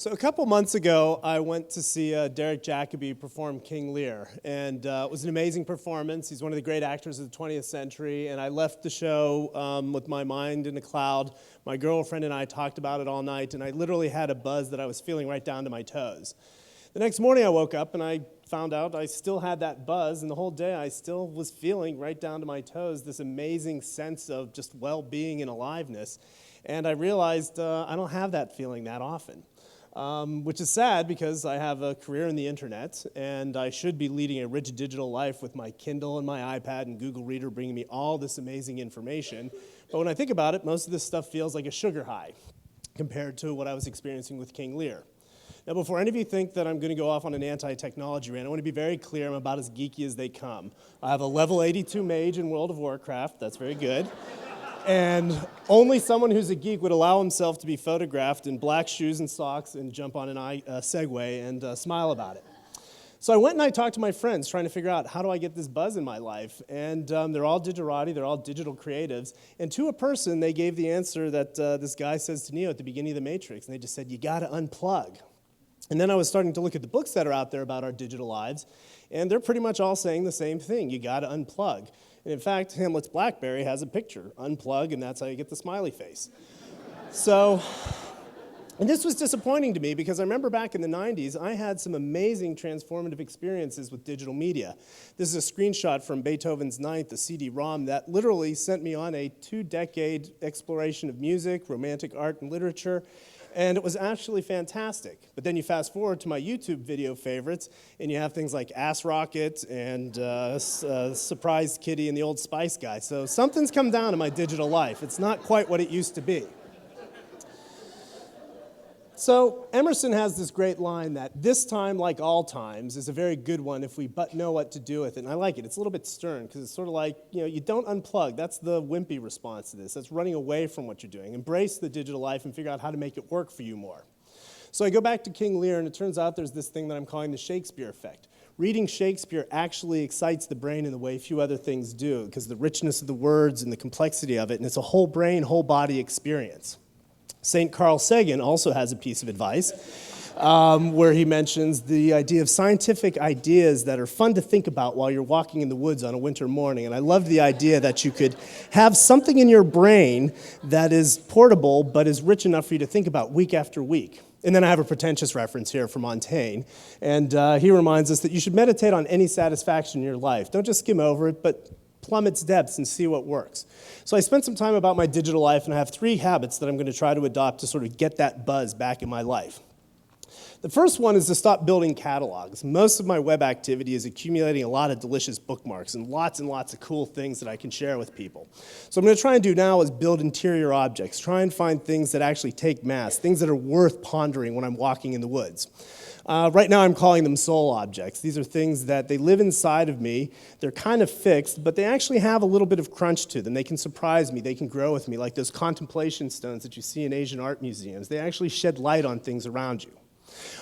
So a couple months ago, I went to see Derek Jacobi perform King Lear, and it was an amazing performance. He's one of the great actors of the 20th century, and I left the show with my mind in a cloud. My girlfriend and I talked about it all night, and I literally had a buzz that I was feeling right down to my toes. The next morning, I woke up, and I found out I still had that buzz, and the whole day I still was feeling right down to my toes this amazing sense of just well-being and aliveness, and I realized I don't have that feeling that often. Which is sad because I have a career in the internet and I should be leading a rich digital life with my Kindle and my iPad and Google Reader bringing me all this amazing information. But when I think about it, most of this stuff feels like a sugar high compared to what I was experiencing with King Lear. Now, before any of you think that I'm going to go off on an anti-technology rant, I want to be very clear. I'm about as geeky as they come. I have a level 82 mage in World of Warcraft. That's very good. And only someone who's a geek would allow himself to be photographed in black shoes and socks and jump on an Segway and smile about it. So I went and I talked to my friends trying to figure out how do I get this buzz in my life. And they're all digerati, they're all digital creatives. And to a person, they gave the answer that this guy says to Neo at the beginning of The Matrix. And they just said, you got to unplug. And then I was starting to look at the books that are out there about our digital lives. And they're pretty much all saying the same thing. You got to unplug. And in fact, Hamlet's BlackBerry has a picture, unplug, and that's how you get the smiley face. So, and this was disappointing to me because I remember back in the 90s, I had some amazing transformative experiences with digital media. This is a screenshot from Beethoven's Ninth, the CD-ROM, that literally sent me on a 2-decade exploration of music, romantic art, and literature. And it was actually fantastic. But then you fast forward to my YouTube video favorites, and you have things like Ass Rocket and Surprise Kitty and the Old Spice Guy. So something's come down in my digital life. It's not quite what it used to be. So Emerson has this great line that this time, like all times, is a very good one if we but know what to do with it. And I like it. It's a little bit stern because it's sort of like, you don't unplug. That's the wimpy response to this. That's running away from what you're doing. Embrace the digital life and figure out how to make it work for you more. So I go back to King Lear, and it turns out there's this thing that I'm calling the Shakespeare effect. Reading Shakespeare actually excites the brain in the way few other things do because of the richness of the words and the complexity of it, and it's a whole brain, whole body experience. St. Carl Sagan also has a piece of advice where he mentions the idea of scientific ideas that are fun to think about while you're walking in the woods on a winter morning. And I love the idea that you could have something in your brain that is portable but is rich enough for you to think about week after week. And then I have a pretentious reference here from Montaigne. And he reminds us that you should meditate on any satisfaction in your life. Don't just skim over it, but plumb its depths and see what works. So I spent some time about my digital life, and I have 3 habits that I'm going to try to adopt to sort of get that buzz back in my life. The first one is to stop building catalogs. Most of my web activity is accumulating a lot of delicious bookmarks and lots of cool things that I can share with people. So what I'm going to try and do now is build interior objects, try and find things that actually take mass, things that are worth pondering when I'm walking in the woods. Right now I'm calling them soul objects. These are things that they live inside of me. They're kind of fixed, but they actually have a little bit of crunch to them. They can surprise me. They can grow with me, like those contemplation stones that you see in Asian art museums. They actually shed light on things around you.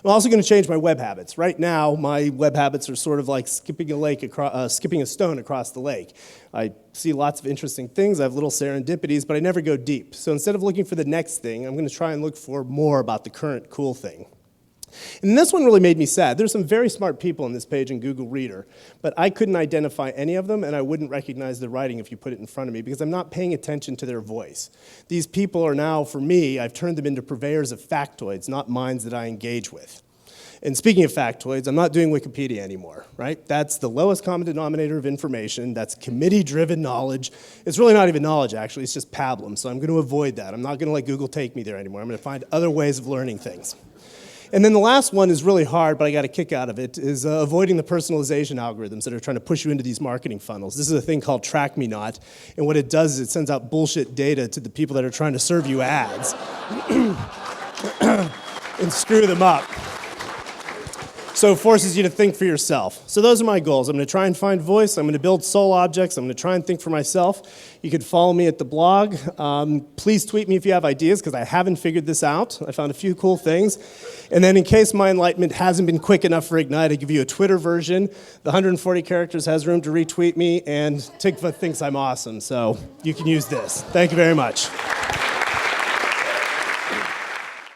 I'm also going to change my web habits. Right now, my web habits are sort of like skipping a stone across the lake. I see lots of interesting things. I have little serendipities, but I never go deep. So instead of looking for the next thing, I'm going to try and look for more about the current cool thing. And this one really made me sad. There's some very smart people on this page in Google Reader, but I couldn't identify any of them, and I wouldn't recognize their writing if you put it in front of me because I'm not paying attention to their voice. These people are now, for me, I've turned them into purveyors of factoids, not minds that I engage with. And speaking of factoids, I'm not doing Wikipedia anymore, right? That's the lowest common denominator of information. That's committee-driven knowledge. It's really not even knowledge, actually. It's just pablum, so I'm going to avoid that. I'm not going to let Google take me there anymore. I'm going to find other ways of learning things. And then the last one is really hard, but I got a kick out of it, is avoiding the personalization algorithms that are trying to push you into these marketing funnels. This is a thing called Track Me Not, and what it does is it sends out bullshit data to the people that are trying to serve you ads and screw them up. So it forces you to think for yourself. So those are my goals. I'm going to try and find voice. I'm going to build soul objects. I'm going to try and think for myself. You can follow me at the blog. Please tweet me if you have ideas, because I haven't figured this out. I found a few cool things. And then in case my enlightenment hasn't been quick enough for Ignite, I give you a Twitter version. The 140 characters has room to retweet me, and Tikva thinks I'm awesome, so you can use this. Thank you very much.